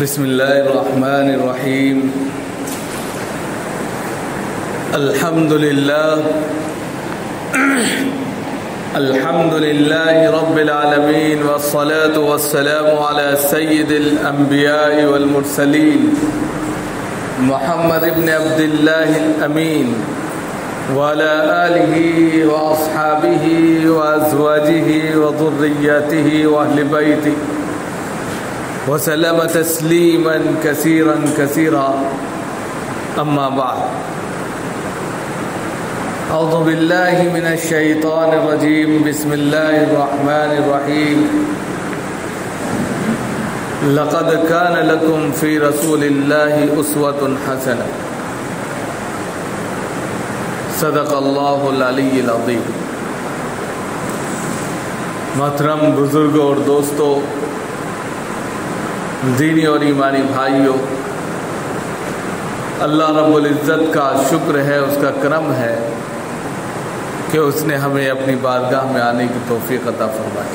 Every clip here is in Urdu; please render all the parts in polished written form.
بسم الله الرحمن الرحيم. الحمد لله رب العالمين، والصلاة والسلام على سيد الأنبياء والمرسلين محمد بن عبد الله الأمين وعلى آله وأصحابه وأزواجه وذرياته وأهل بيته وسلم تسليما كثيرا كثيرا. أما بعد، أعوذ بالله من الشيطان الرجيم. بسم الله الرحمن الرحيم. لقد كان لكم في رسول الله أسوة حسنة. صدق الله العلی العظیم. محترم بزرگوں اور دوستوں، دینی اور ایمانی بھائیوں، اللہ رب العزت کا شکر ہے، اس کا کرم ہے کہ اس نے ہمیں اپنی بارگاہ میں آنے کی توفیق عطا فرمائی.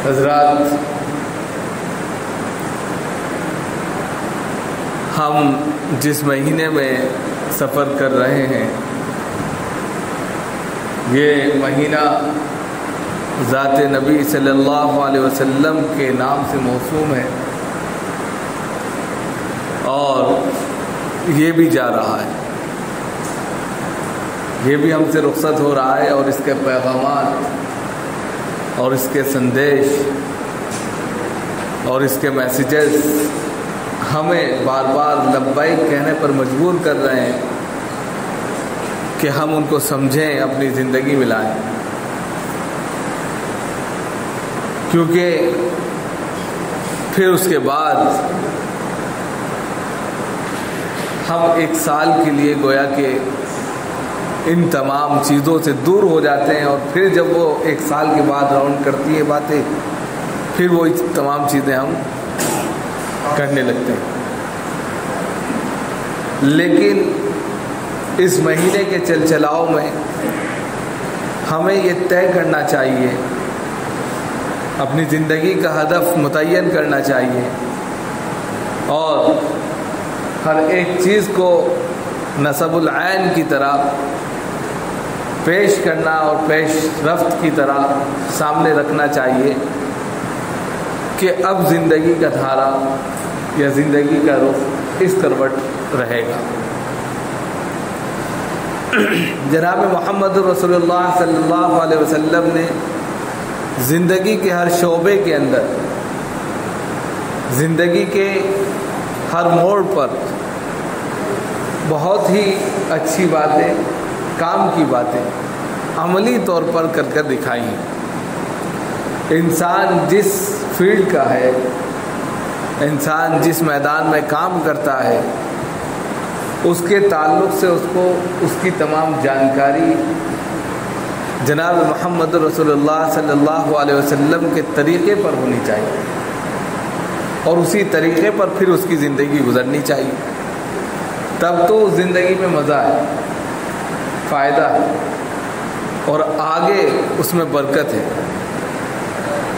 حضرات، ہم جس مہینے میں سفر کر رہے ہیں، یہ مہینہ ذات نبی صلی اللہ علیہ وسلم کے نام سے موسوم ہے، اور یہ بھی جا رہا ہے، یہ بھی ہم سے رخصت ہو رہا ہے، اور اس کے پیغامات اور اس کے سندیش اور اس کے میسیجز ہمیں بار بار لبیک کہنے پر مجبور کر رہے ہیں کہ ہم ان کو سمجھیں، اپنی زندگی میں لائیں، کیونکہ پھر اس کے بعد ہم ایک سال کے لیے گویا کہ ان تمام چیزوں سے دور ہو جاتے ہیں، اور پھر جب وہ ایک سال کے بعد راؤنڈ کرتی ہے باتیں، پھر وہ تمام چیزیں ہم کرنے لگتے ہیں. لیکن اس مہینے کے چلچلاؤ میں ہمیں یہ طے کرنا چاہیے، اپنی زندگی کا ہدف متعین کرنا چاہیے، اور ہر ایک چیز کو نصب العین کی طرح پیش کرنا اور پیش رفت کی طرح سامنے رکھنا چاہیے کہ اب زندگی کا دھارا یا زندگی کا رخ اس کروٹ رہے گا. جناب محمد رسول اللہ صلی اللہ علیہ وسلم نے زندگی کے ہر شعبے کے اندر، زندگی کے ہر موڑ پر بہت ہی اچھی باتیں، کام کی باتیں عملی طور پر کر دکھائی ہیں. انسان جس فیلڈ کا ہے، انسان جس میدان میں کام کرتا ہے، اس کے تعلق سے اس کو اس کی تمام جانکاری جناب محمد رسول اللہ صلی اللہ علیہ وسلم کے طریقے پر ہونی چاہیے، اور اسی طریقے پر پھر اس کی زندگی گزرنی چاہیے. تب تو زندگی میں مزہ ہے، فائدہ ہے، اور آگے اس میں برکت ہے.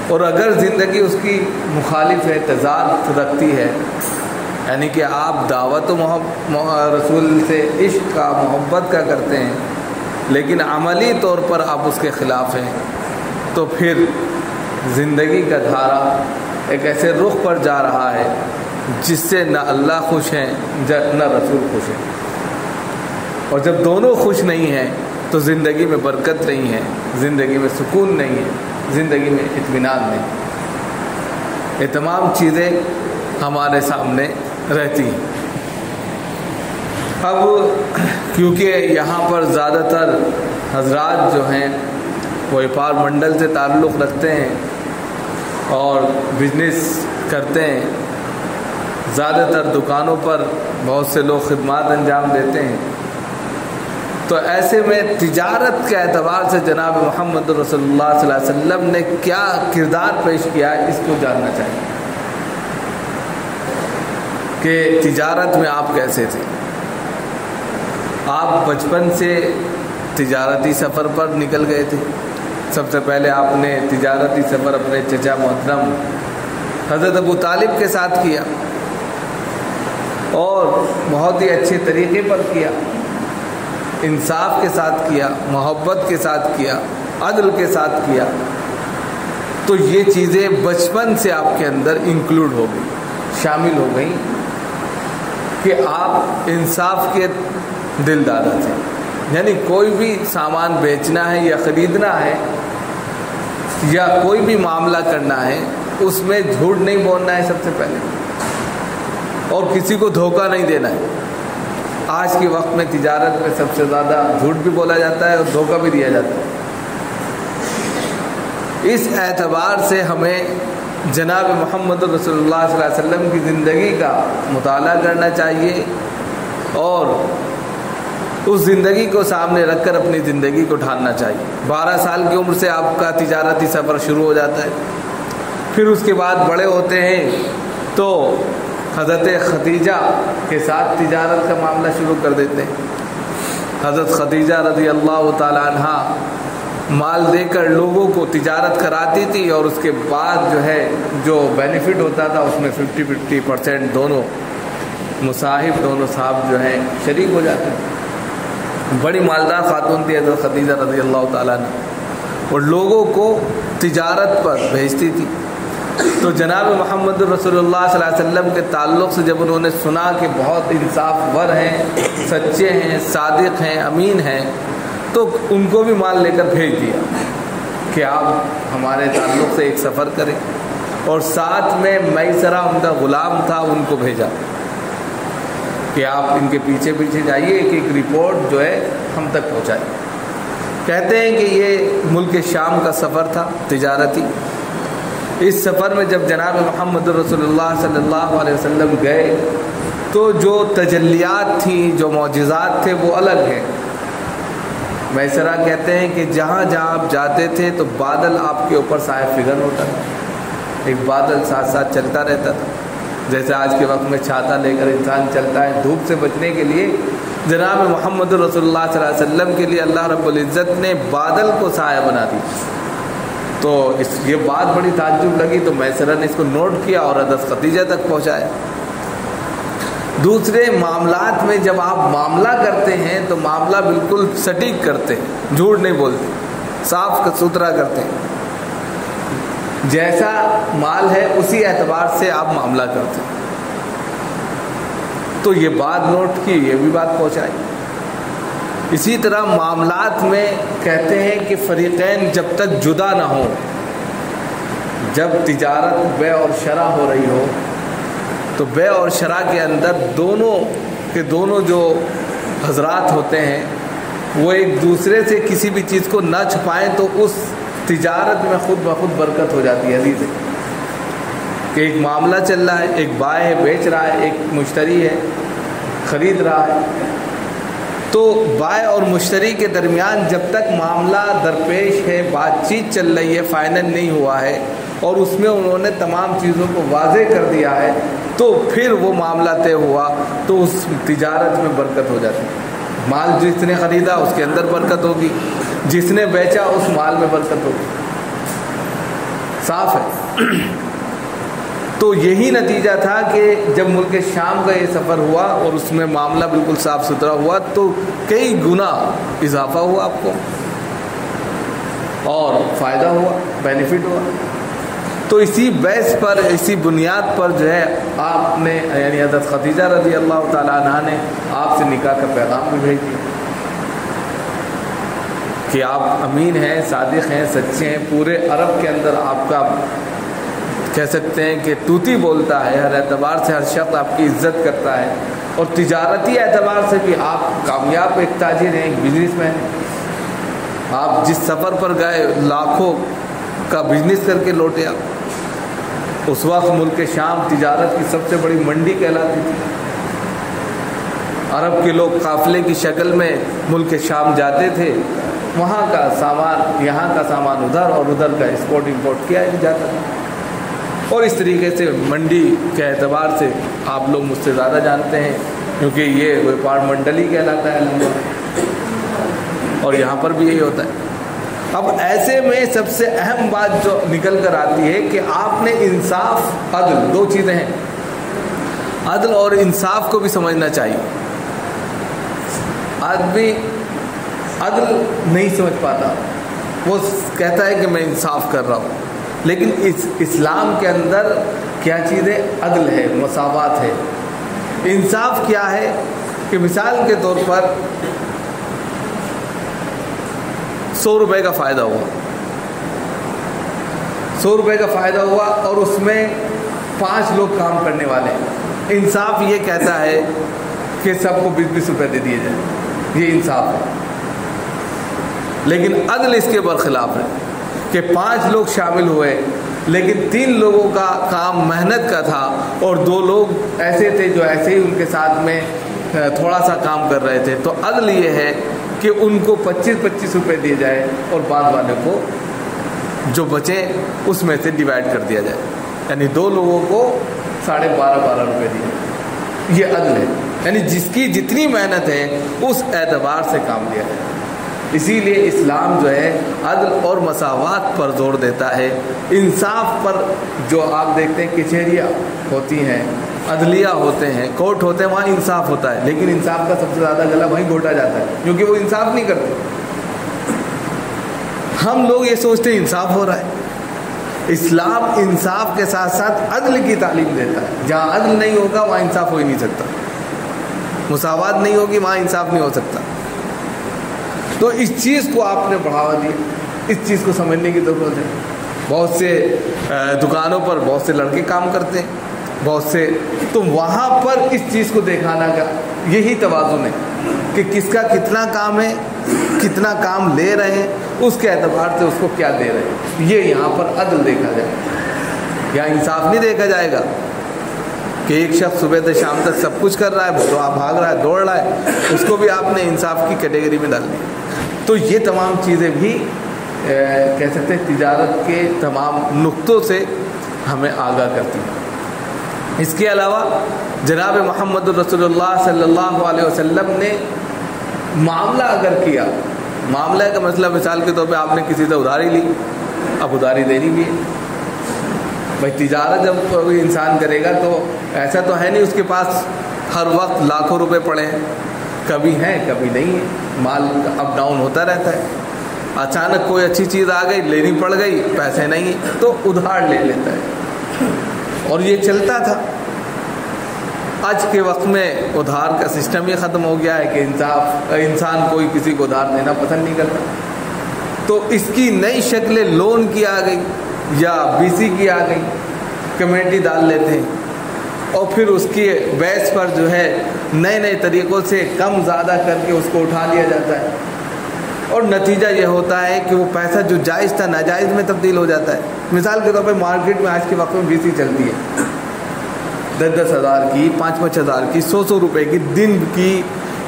اور اگر زندگی اس کی مخالف ہے، تضاد رکھتی ہے، یعنی کہ آپ دعوت رسول سے عشق کا، محبت کا کرتے ہیں، لیکن عملی طور پر آپ اس کے خلاف ہیں، تو پھر زندگی کا دھارا ایک ایسے رخ پر جا رہا ہے جس سے نہ اللہ خوش ہیں نہ رسول خوش ہیں. اور جب دونوں خوش نہیں ہیں تو زندگی میں برکت نہیں ہے، زندگی میں سکون نہیں ہے، زندگی میں اطمینان نہیں. یہ تمام چیزیں ہمارے سامنے رہتی ہیں. اب کیونکہ یہاں پر زیادہ تر حضرات جو ہیں وہ وپار منڈل سے تعلق رکھتے ہیں اور بزنس کرتے ہیں، زیادہ تر دکانوں پر بہت سے لوگ خدمات انجام دیتے ہیں، تو ایسے میں تجارت کے اعتبار سے جناب محمد رسول اللہ صلی اللہ علیہ وسلم نے کیا کردار پیش کیا ہے، اس کو جاننا چاہیے کہ تجارت میں آپ کیسے تھے. آپ بچپن سے تجارتی سفر پر نکل گئے تھے. سب سے پہلے آپ نے تجارتی سفر اپنے چچا محترم حضرت ابو طالب کے ساتھ کیا اور بہت ہی اچھے طریقے پر کیا، انصاف کے ساتھ کیا، محبت کے ساتھ کیا، عدل کے ساتھ کیا، تو یہ چیزیں بچپن سے آپ کے اندر انکلوڈ ہو گئی، شامل ہو گئی کہ آپ انصاف کے دل دادا تھے. یعنی کوئی بھی سامان بیچنا ہے یا خریدنا ہے یا کوئی بھی معاملہ کرنا ہے، اس میں جھوٹ نہیں بولنا ہے سب سے پہلے، اور کسی کو دھوکہ نہیں دینا ہے. آج کے وقت میں تجارت میں سب سے زیادہ جھوٹ بھی بولا جاتا ہے اور دھوکہ بھی دیا جاتا ہے. اس اعتبار سے ہمیں جناب محمد رسول اللہ صلی اللہ علیہ وسلم کی زندگی کا مطالعہ کرنا چاہیے اور اس زندگی کو سامنے رکھ کر اپنی زندگی کو ڈھالنا چاہیے. 12 سال کی عمر سے آپ کا تجارتی سفر شروع ہو جاتا ہے. پھر اس کے بعد بڑے ہوتے ہیں تو حضرت خدیجہ کے ساتھ تجارت کا معاملہ شروع کر دیتے ہیں. حضرت خدیجہ رضی اللہ تعالی عنہ مال دے کر لوگوں کو تجارت کراتی تھی اور اس کے بعد جو بینیفٹ ہوتا تھا اس میں 50% دونوں مصاحب، دونوں صاحب شریک ہو جاتے تھے. بڑی مالدار خاتون تھی حضرت خدیجہ رضی اللہ تعالیٰ عنہ، اور لوگوں کو تجارت پر بھیجتی تھی. تو جناب محمد رسول اللہ صلی اللہ علیہ وسلم کے تعلق سے جب انہوں نے سنا کہ بہت انصاف ور ہیں، سچے ہیں، صادق ہیں، امین ہیں، تو ان کو بھی مال لے کر بھیج دیا کہ آپ ہمارے تعلق سے ایک سفر کریں، اور ساتھ میں میسرہ ان کا غلام تھا، ان کو بھیجا کہ آپ ان کے پیچھے پیچھے جائیے، ایک رپورٹ ہم تک پہنچائیں. کہتے ہیں کہ یہ ملک شام کا سفر تھا تجارتی. اس سفر میں جب جناب محمد رسول اللہ صلی اللہ علیہ وسلم گئے تو جو تجلیات تھیں، جو معجزات تھے، وہ الگ ہیں. میسرہ کہتے ہیں کہ جہاں جہاں آپ جاتے تھے تو بادل آپ کے اوپر سایہ فگن ہوتا تھا، ایک بادل ساتھ ساتھ چلتا رہتا تھا. جیسے آج کے وقت میں چھاتا لے کر انسان چلتا ہے دھوپ سے بچنے کے لیے، جناب محمد رسول اللہ صلی اللہ علیہ وسلم کے لیے اللہ رب العزت نے بادل کو سایہ بنا دی. تو یہ بات بڑی تعجب لگی، تو میسرہ نے اس کو نوٹ کیا اور حضرت خدیجہ تک پہنچایا. دوسرے معاملات میں جب آپ معاملہ کرتے ہیں تو معاملہ بالکل سٹیک کرتے ہیں، جھوٹ نہیں بولتے، صاف ستھرا کرتے ہیں. جیسا مال ہے اسی اعتبار سے آپ معاملہ کرتے ہیں. تو یہ بات نوٹ کی، یہ بھی بات پہنچائی. اسی طرح معاملات میں کہتے ہیں کہ فریقین جب تک جدا نہ ہوں، جب تجارت بیع اور شرح ہو رہی ہو تو بیع اور شرح کے اندر دونوں جو حضرات ہوتے ہیں وہ ایک دوسرے سے کسی بھی چیز کو نہ چھپائیں تو اس تجارت میں خود بخود برکت ہو جاتی ہے. عزیز ہے کہ ایک معاملہ چل رہا ہے، ایک بائع ہے بیچ رہا ہے، ایک مشتری ہے خرید رہا ہے، تو بائع اور مشتری کے درمیان جب تک معاملہ درپیش ہے، بات چیت چل رہی ہے، فائنل نہیں ہوا ہے اور اس میں انہوں نے تمام چیزوں کو واضح کر دیا ہے، تو پھر وہ معاملہ طے ہوا تو اس تجارت میں برکت ہو جاتی ہے. مال جس نے خریدا اس کے اندر برکت ہوگی، جس نے بیچا اس مال میں برکت ہوگی. صاف ہے. تو یہی نتیجہ تھا کہ جب ملک شام کا یہ سفر ہوا اور اس میں معاملہ بالکل صاف ستھرا ہوا تو کئی گنا اضافہ ہوا آپ کو اور فائدہ ہوا، بینیفٹ ہوا. تو اسی بیس پر، اسی بنیاد پر آپ نے یعنی حضرت خدیجہ رضی اللہ تعالیٰ عنہ نے آپ سے نکاح کا پیغام بھی بھیج دیا کہ آپ امین ہیں، صادق ہیں، سچے ہیں. پورے عرب کے اندر آپ کا کہہ سکتے ہیں کہ توتی بولتا ہے، ہر اعتبار سے ہر شخص آپ کی عزت کرتا ہے، اور تجارتی اعتبار سے بھی آپ کامیاب ایک تاجر ہیں، ایک بزنس مین ہیں. آپ جس سفر پر گئے لاکھوں کا بزنس کر کے لوٹے. آپ اس وقت ملک شام تجارت کی سب سے بڑی منڈی کہلاتی تھی. عرب کے لوگ قافلے کی شکل میں ملک شام جاتے تھے، وہاں کا سامان یہاں کا سامان ادھر اور ادھر کا ایکسپورٹ امپورٹ کیا جاتا تھا. اور اس طریقے سے منڈی کے اعتبار سے آپ لوگ مجھ سے زیادہ جانتے ہیں کیونکہ یہ ویپار منڈلی کہلاتا ہے اور یہاں پر بھی یہی ہوتا ہے. اب ایسے میں سب سے اہم بات جو نکل کر آتی ہے کہ آپ نے انصاف، عدل، دو چیزیں ہیں، عدل اور انصاف کو بھی سمجھنا چاہیے. آدمی عدل نہیں سمجھ پاتا، وہ کہتا ہے کہ میں انصاف کر رہا ہوں، لیکن اسلام کے اندر کیا چیز ہے؟ عدل ہے، مساوات ہے. انصاف کیا ہے کہ مثال کے طور پر 100 روپے کا فائدہ ہوا، 100 روپے کا فائدہ ہوا اور اس میں 5 لوگ کام کرنے والے ہیں. انصاف یہ کہتا ہے کہ سب کو 20-20 روپے دے دیے جائیں، یہ انصاف ہے. لیکن عدل اس کے برخلاف ہے کہ 5 لوگ شامل ہوئے لیکن 3 لوگوں کا کام محنت کا تھا اور 2 لوگ ایسے تھے جو ایسے ہی ان کے ساتھ میں تھوڑا سا کام کر رہے تھے. تو عدل یہ ہے کہ ان کو 25-25 روپے دیے جائے اور بعد والے کو جو بچے اس میں سے ڈیوائڈ کر دیا جائے، یعنی 2 لوگوں کو 12.5 روپے دیے. یہ عدل ہے، یعنی جس کی جتنی محنت ہے اس اعتبار سے کام لیا جائے. اسی لیے اسلام جو ہے عدل اور مساوات پر زور دیتا ہے. انصاف پر جو آپ دیکھتے ہیں کچہریاں ہوتی ہیں، عدلیہ ہوتے ہیں، کورٹ ہوتے ہیں، وہاں انصاف ہوتا ہے، لیکن انصاف کا سب سے زیادہ گلا وہیں گھوٹا جاتا ہے کیونکہ وہ انصاف نہیں کرتے. ہم لوگ یہ سوچتے ہیں انصاف ہو رہا ہے. اسلام انصاف کے ساتھ ساتھ عدل کی تعلیم دیتا ہے. جہاں عدل نہیں ہوگا وہاں انصاف ہو ہی نہیں سکتا، مساوات نہیں ہوگی وہاں انصاف نہیں ہو سکتا. تو اس چیز کو آپ نے بڑھاوا دیا، اس چیز کو سمجھنے کی ضرورت ہے. بہت سے دکانوں پر بہت سے لڑکے کام کرتے ہیں، بہت سے، تو وہاں پر اس چیز کو دکھانا کا یہی توازن ہے کہ کس کا کتنا کام ہے، کتنا کام لے رہے ہیں، اس کے اعتبار سے اس کو کیا دے رہے ہیں. یہ یہاں پر عدل دیکھا جائے. یہاں انصاف نہیں دیکھا جائے گا کہ ایک شخص صبح سے شام تک سب کچھ کر رہا ہے، بھاگ رہا ہے، دوڑ رہا ہے، اس کو بھی آپ نے انصاف کی کیٹیگری میں ڈال دیا. تو یہ تمام چیزیں بھی کہہ سکتے ہیں تجارت کے تمام نقطوں سے ہمیں آگاہ کرتی ہیں. اس کے علاوہ جناب محمد رسول اللہ صلی اللہ علیہ وسلم نے معاملہ اگر کیا، معاملہ کا مسئلہ مثال کے طور پہ آپ نے کسی سے ادھاری لی، اب ادھاری دینی بھی ہے. بھائی تجارت جب کوئی انسان کرے گا تو ایسا تو ہے نہیں اس کے پاس ہر وقت لاکھوں روپے پڑے ہیں، کبھی ہیں کبھی نہیں ہے، مال اپ ڈاؤن ہوتا رہتا ہے. اچانک کوئی اچھی چیز آ گئی، لینی پڑ گئی، پیسے نہیں تو ادھار لے لیتا ہے، اور یہ چلتا تھا. آج کے وقت میں ادھار کا سسٹم یہ ختم ہو گیا ہے کہ انسان کوئی کسی کو ادھار دینا پسند نہیں کرتا. تو اس کی نئی شکلیں لون کی آ گئی یا BC کی آ گئی، کمیٹی ڈال لیتے ہیں اور پھر اس کی بیس پر جو ہے نئے نئے طریقوں سے کم زیادہ کر کے اس کو اٹھا لیا جاتا ہے، اور نتیجہ یہ ہوتا ہے کہ وہ پیسہ جو جائز تھا ناجائز میں تبدیل ہو جاتا ہے. مثال کے طور پہ مارکیٹ میں آج کے وقت میں BC چلتی ہے 10-10 ہزار کی، 5-5 ہزار کی، 100 روپے کی، دن کی،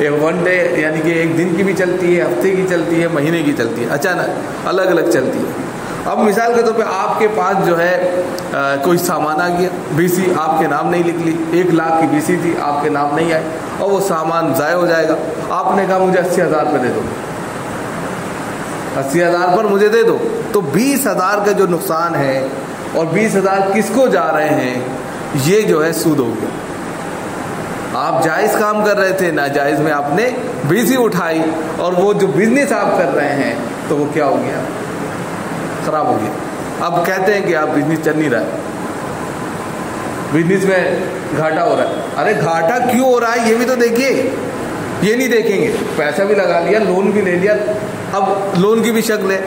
1 ڈے یعنی کہ ایک دن کی بھی چلتی ہے، ہفتے کی چلتی ہے، مہینے کی چلتی ہے، اچانک الگ الگ چلتی ہے. اب مثال کے طور پہ آپ کے پاس جو ہے کوئی سامان آ گیا، BC آپ کے نام نہیں نکلی، 1 لاکھ کی BC تھی، آپ کے نام نہیں آئے اور وہ سامان ضائع ہو جائے گا. آپ نے کہا مجھے 80,000 روپے دے دو، 80,000 پر مجھے دے دو، تو 20,000 کا جو نقصان ہے اور 20,000 کس کو جا رہے ہیں، یہ جو ہے سود ہو گیا. آپ جائز کام کر رہے تھے، ناجائز میں آپ نے BC اٹھائی، اور وہ جو بزنس آپ کر رہے ہیں تو وہ کیا ہو گیا، خراب ہو گیا. اب کہتے ہیں کہ آپ بزنس چل نہیں رہا ہے، بزنس میں گھاٹا ہو رہا ہے. ارے گھاٹا کیوں ہو رہا ہے یہ بھی تو دیکھیے. یہ نہیں دیکھیں گے، پیسہ بھی لگا لیا، لون بھی لے لیا. اب لون کی بھی شکل ہے.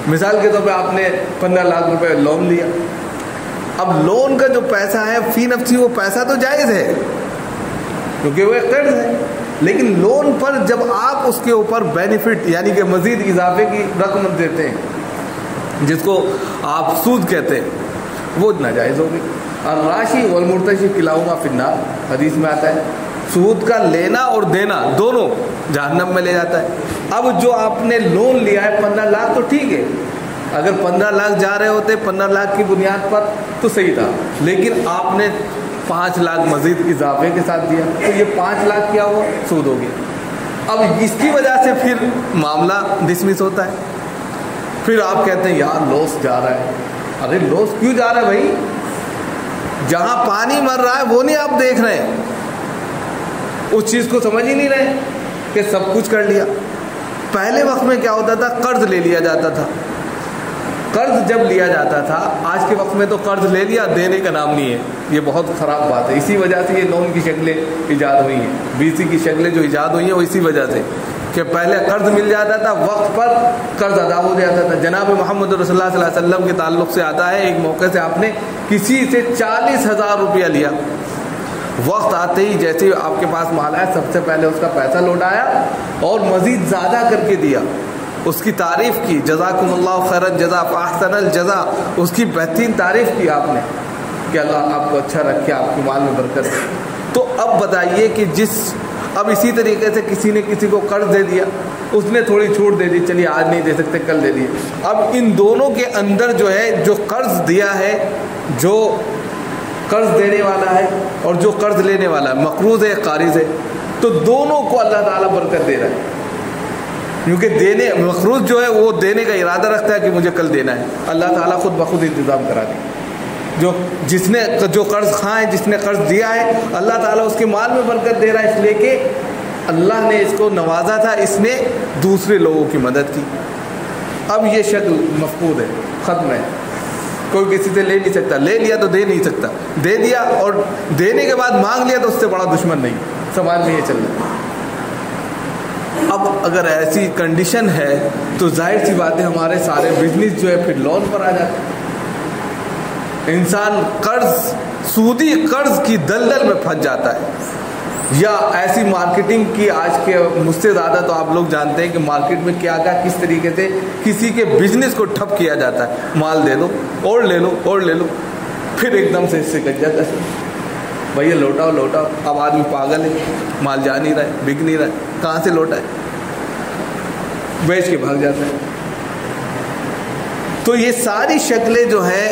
مثال کے طور پہ آپ نے 15 لاکھ روپے لون لیا. اب لون کا جو پیسہ ہے فی نفسی وہ پیسہ تو جائز ہے کیونکہ وہ ایک قرض ہے، لیکن لون پر جب آپ اس کے اوپر بینیفٹ یعنی کہ مزید اضافے کی رقم دیتے ہیں جس کو آپ سود کہتے ہیں، وہ ناجائز ہوگی. الراشی والمرتشی کلاہما فی النار، حدیث میں آتا ہے سود کا لینا اور دینا دونوں جہنم میں لے جاتا ہے. اب جو آپ نے لون لیا ہے 15 لاکھ تو ٹھیک ہے، اگر 15 لاکھ جا رہے ہوتے 15 لاکھ کی بنیاد پر تو صحیح تھا، لیکن آپ نے 5 لاکھ مزید اضافے کے ساتھ دیا تو یہ 5 لاکھ کیا ہوا، سود ہو گیا. اب اس کی وجہ سے پھر معاملہ ڈسمس ہوتا ہے. پھر آپ کہتے ہیں یار لوس جا رہا ہے. ارے لوس کیوں جا رہا ہے بھائی؟ جہاں پانی مر رہا ہے وہ نہیں آپ دیکھ رہے ہیں, اس چیز کو سمجھ ہی نہیں رہے کہ سب کچھ کر لیا. پہلے وقت میں کیا ہوتا تھا, قرض لے لیا جاتا تھا. قرض جب لیا جاتا تھا, آج کے وقت میں تو قرض لے لیا, دینے کا نام نہیں ہے. یہ بہت خراب بات ہے. اسی وجہ سے یہ لون کی شکلیں ایجاد ہوئی ہیں, BC کی شکلیں جو ایجاد ہوئی ہیں وہ اسی وجہ سے کہ پہلے قرض مل جاتا تھا, وقت پر قرض ادا ہو جاتا تھا. جناب محمد رسول اللہ صلی اللہ علیہ وسلم کے تعلق سے آتا ہے, ایک موقع سے آپ نے کسی سے 40,000 روپیہ لیا, وقت آتے ہی جیسے آپ کے پاس مال آیا سب سے پہلے اس کا پیسہ لوٹایا اور مزید زیادہ کر کے دیا, اس کی تعریف کی, جزاکم اللہ خیر الجزا فاحسن الجزا, اس کی بہترین تعریف کی آپ نے کہ اللہ آپ کو اچھا رکھے, آپ کے مال میں برکت. تو اب بتائیے کہ اب اسی طریقے سے کسی نے کسی کو قرض دے دیا, اس نے تھوڑی چھوٹ دے دی, چلیے آج نہیں دے سکتے کل دے دیے. اب ان دونوں کے اندر جو ہے, جو قرض دیا ہے, جو قرض دینے والا ہے اور جو قرض لینے والا ہے, مقروض ہے قارض ہے, تو دونوں کو اللہ تعالیٰ برکت دے رہا ہے. کیونکہ مقروض جو ہے وہ دینے کا ارادہ رکھتا ہے کہ مجھے کل دینا ہے, اللہ تعالیٰ خود بخود انتظام کرا دے. جس نے جو قرض خواہ ہے, جس نے قرض دیا ہے, اللہ تعالیٰ اس کے مال میں برکت دے رہا ہے, اس لیے کہ اللہ نے اس کو نوازا تھا, اس نے دوسرے لوگوں کی مدد کی. اب یہ شکل مفقود ہے, ختم ہے, کوئی کسی سے لے نہیں سکتا, لے لیا تو دے نہیں سکتا, دے دیا اور دینے کے بعد مانگ لیا تو اس سے بڑا دشمن نہیں. سماج میں یہ چل رہا ہے. اب اگر ایسی کنڈیشن ہے تو ظاہر سی بات ہے ہمارے سارے بزنس جو ہے پھر لون پر آ جاتے ہیں. انسان قرض, سودی قرض کی دلدل میں پھنس جاتا ہے, یا ایسی مارکیٹنگ کی, آج کے مجھ سے زیادہ تو آپ لوگ جانتے ہیں کہ مارکیٹ میں کیا کس طریقے سے کسی کے بزنس کو ٹھپ کیا جاتا ہے. مال دے دو اور لے لو اور لے لو, پھر ایک دم سے اس سے کٹ جاتا ہے, بھیا لوٹاؤ لوٹاؤ. اب آدمی پاگل ہے, مال جا نہیں رہا ہے, بک نہیں رہا ہے, کہاں سے لوٹا ہے, بیچ کے بھاگ جاتا ہے. تو یہ ساری شکلیں جو ہیں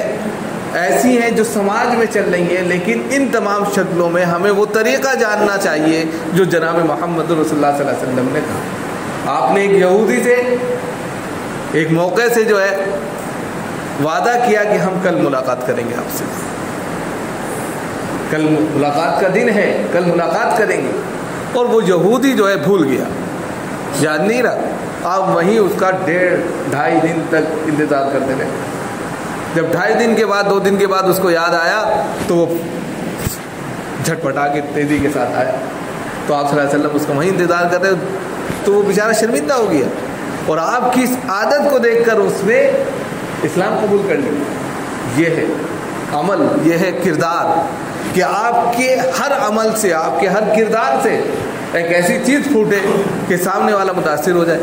ایسی ہیں جو سماج میں چل رہی ہیں, لیکن ان تمام شکلوں میں ہمیں وہ طریقہ جاننا چاہیے جو جناب محمد رسول اللہ صلی اللہ علیہ وسلم نے کہا. آپ نے ایک یہودی سے ایک موقع سے جو ہے وعدہ کیا کہ ہم کل ملاقات کریں گے آپ سے, کل ملاقات کا دن ہے, کل ملاقات کریں گے, اور وہ یہودی جو ہے بھول گیا, یاد نہیں رہا. آپ وہیں اس کا 1.5-2.5 دن تک انتظار کرتے رہے. جب 2.5 دن کے بعد 2 دن کے بعد اس کو یاد آیا تو وہ جھٹپٹا کے تیزی کے ساتھ آیا, تو آپ صلی اللہ علیہ وسلم اس کا وہیں انتظار کرتے, تو وہ بیچارہ شرمندہ ہو گیا, اور آپ کی اس عادت کو دیکھ کر اس نے اسلام قبول کر لیا. یہ ہے عمل, یہ ہے کردار, کہ آپ کے ہر عمل سے, آپ کے ہر کردار سے ایک ایسی چیز پھوٹے کہ سامنے والا متاثر ہو جائے.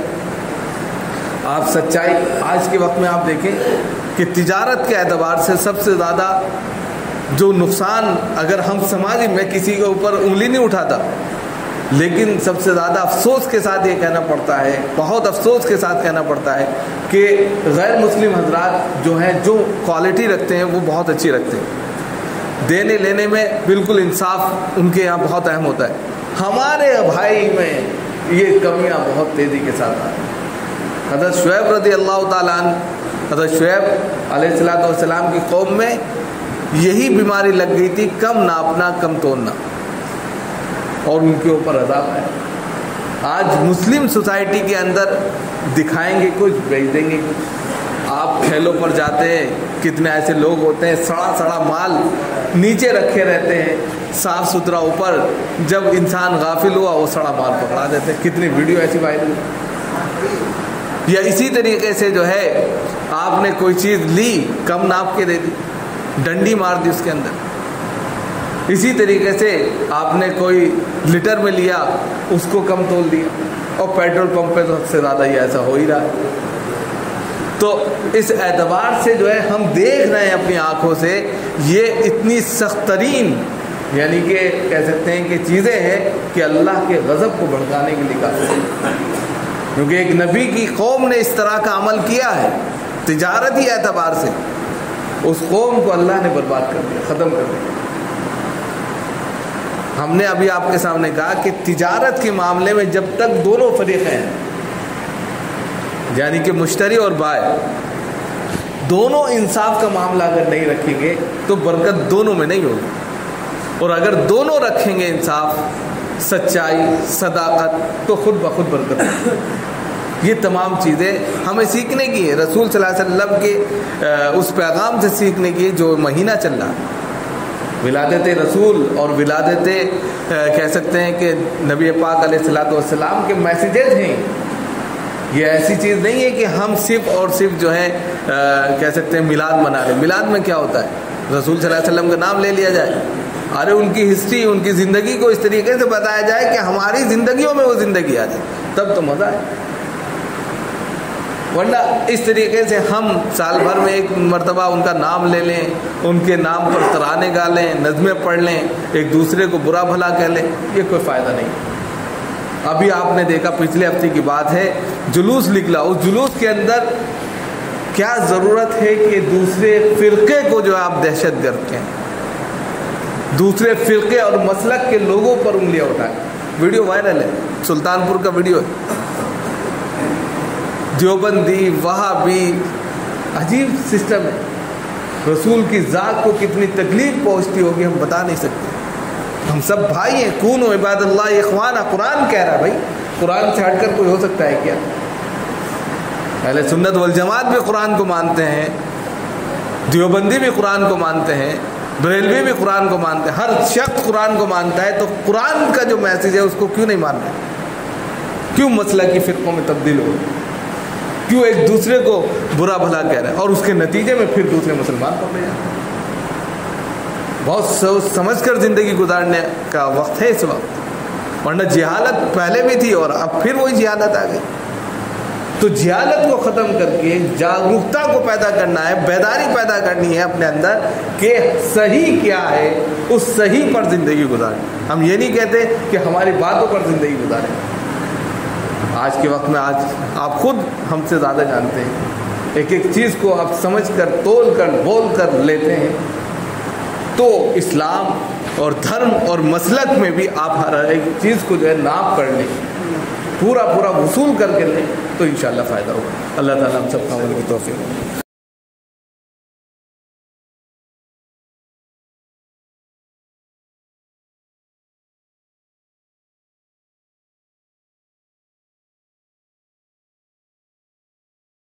آپ سچائی, آج کے وقت میں آپ دیکھیں کہ تجارت کے اعتبار سے سب سے زیادہ جو نقصان, اگر ہم سماجی, میں کسی کے اوپر انگلی نہیں اٹھاتا, لیکن سب سے زیادہ افسوس کے ساتھ یہ کہنا پڑتا ہے, بہت افسوس کے ساتھ کہنا پڑتا ہے کہ غیر مسلم حضرات جو ہیں, جو کوالٹی رکھتے ہیں وہ بہت اچھی رکھتے ہیں, دینے لینے میں بالکل انصاف ان کے یہاں بہت اہم ہوتا ہے. ہمارے بھائی میں یہ کمیاں بہت تیزی کے ساتھ آ رہی ہیں. حضرت شعیب رضی اللہ تعالیٰ عنہ, حضرت شعیب علیہ السلام کی قوم میں یہی بیماری لگ گئی تھی, کم ناپنا کم تولنا, اور ان کے اوپر عذاب ہے. آج مسلم سوسائٹی کے اندر دکھائیں گے کچھ, بیچ دیں گے کچھ. آپ ٹھیلوں پر جاتے ہیں, کتنے ایسے لوگ ہوتے ہیں سڑا سڑا مال نیچے رکھے رہتے ہیں, صاف ستھرا اوپر, جب انسان غافل ہوا وہ سڑا مال پکڑا دیتے ہیں. کتنی ویڈیو ایسی وائرل. یا اسی طریقے سے جو ہے آپ نے کوئی چیز لی, کم ناپ کے دے دی, ڈنڈی مار دی اس کے اندر. اسی طریقے سے آپ نے کوئی لیٹر میں لیا, اس کو کم تول دیا, اور پیٹرول پمپ پہ تو سب سے زیادہ یہ ایسا ہو ہی رہا ہے. تو اس اعتبار سے جو ہے ہم دیکھ رہے ہیں اپنی آنکھوں سے, یہ اتنی سخت ترین, یعنی کہ کہہ سکتے ہیں کہ چیزیں ہیں کہ اللہ کے غضب کو بھڑکانے کے لیے کافی ہے. کیونکہ ایک نبی کی قوم نے اس طرح کا عمل کیا ہے تجارتی اعتبار سے, اس قوم کو اللہ نے برباد کر دیا, ختم کر دیا. ہم نے ابھی آپ کے سامنے کہا کہ تجارت کے معاملے میں جب تک دونوں فریق ہیں, یعنی کہ مشتری اور بائع, دونوں انصاف کا معاملہ اگر نہیں رکھیں گے تو برکت دونوں میں نہیں ہوگی، اور اگر دونوں رکھیں گے انصاف، سچائی، صداقت، تو خود بخود برکت ہوگی۔ یہ تمام چیزیں ہمیں سیکھنے کی ہے، رسول صلی اللہ علیہ وسلم کے اس پیغام سے سیکھنے کی ہے جو مہینہ چل رہا ہے۔ ولادت رسول اور ولادت کہہ سکتے ہیں کہ نبی پاک علیہ الصلوۃ والسلام کے میسیجز ہیں۔ یہ ایسی چیز نہیں ہے کہ ہم صرف اور صرف جو ہے کہہ سکتے ہیں میلاد منا لیں۔ میلاد میں کیا ہوتا ہے؟ رسول صلی اللہ علیہ وسلم کا نام لے لیا جائے، ارے ان کی ہسٹری، ان کی زندگی کو اس طریقے سے بتایا جائے کہ ہماری زندگیوں میں وہ زندگی آ جائے، تب تو مزہ ہے۔ ورنہ اس طریقے سے ہم سال بھر میں ایک مرتبہ ان کا نام لے لیں، ان کے نام پر ترانے گا لیں، نظمیں پڑھ لیں، ایک دوسرے کو برا بھلا کہہ لیں، یہ کوئی فائدہ نہیں۔ ابھی آپ نے دیکھا، پچھلے ہفتے کی بات ہے، جلوس نکلا، اس جلوس کے اندر کیا ضرورت ہے کہ دوسرے فرقے کو جو آپ دہشت گرد کہیں، دوسرے فرقے اور مسلک کے لوگوں پر انگلیاں اٹھائیں۔ ویڈیو وائرل ہے، سلطان پور کا ویڈیو ہے، دیوبندی، وہابی، عجیب سسٹم ہے۔ رسول کی ذات کو کتنی تکلیف پہنچتی ہوگی ہم بتا نہیں سکتے۔ ہم سب بھائی ہیں، کونوا عباد اللہ اخوانا، قرآن کہہ رہا ہے بھائی، قرآن سے ہٹ کر کوئی ہو سکتا ہے کیا؟ اہل سنت والجماعت بھی قرآن کو مانتے ہیں، دیوبندی بھی قرآن کو مانتے ہیں، بریلوی بھی قرآن کو مانتے ہیں، ہر شخص قرآن کو مانتا ہے، تو قرآن کا جو میسیج ہے اس کو کیوں نہیں ماننا؟ کیوں مسلکی فرقوں میں تبدیل ہو، کیوں ایک دوسرے کو برا بھلا کہہ رہے ہیں، اور اس کے نتیجے میں پھر دوسرے مسلمان پکڑے جاتے ہیں۔ بہت سوچ سمجھ کر زندگی گزارنے کا وقت ہے اس وقت، ورنہ جہالت پہلے بھی تھی اور اب پھر وہی جہالت آ گئی۔ تو جہالت کو ختم کر کے جاگرکتا کو پیدا کرنا ہے، بیداری پیدا کرنی ہے اپنے اندر کہ صحیح کیا ہے، اس صحیح پر زندگی گزاریں۔ ہم یہ نہیں کہتے کہ ہماری باتوں پر زندگی گزاریں۔ آج کے وقت میں آپ خود ہم سے زیادہ جانتے ہیں، ایک ایک چیز کو آپ سمجھ کر، تول کر، بول کر لیتے ہیں، تو اسلام اور دھرم اور مسلک میں بھی آپ ہر ایک چیز کو جو ہے ناپ کر لیں، پورا وصول کر کے لیں، تو انشاءاللہ فائدہ ہوگا۔ اللہ تعالیٰ ہم سب کو عمل کی توفیق دے۔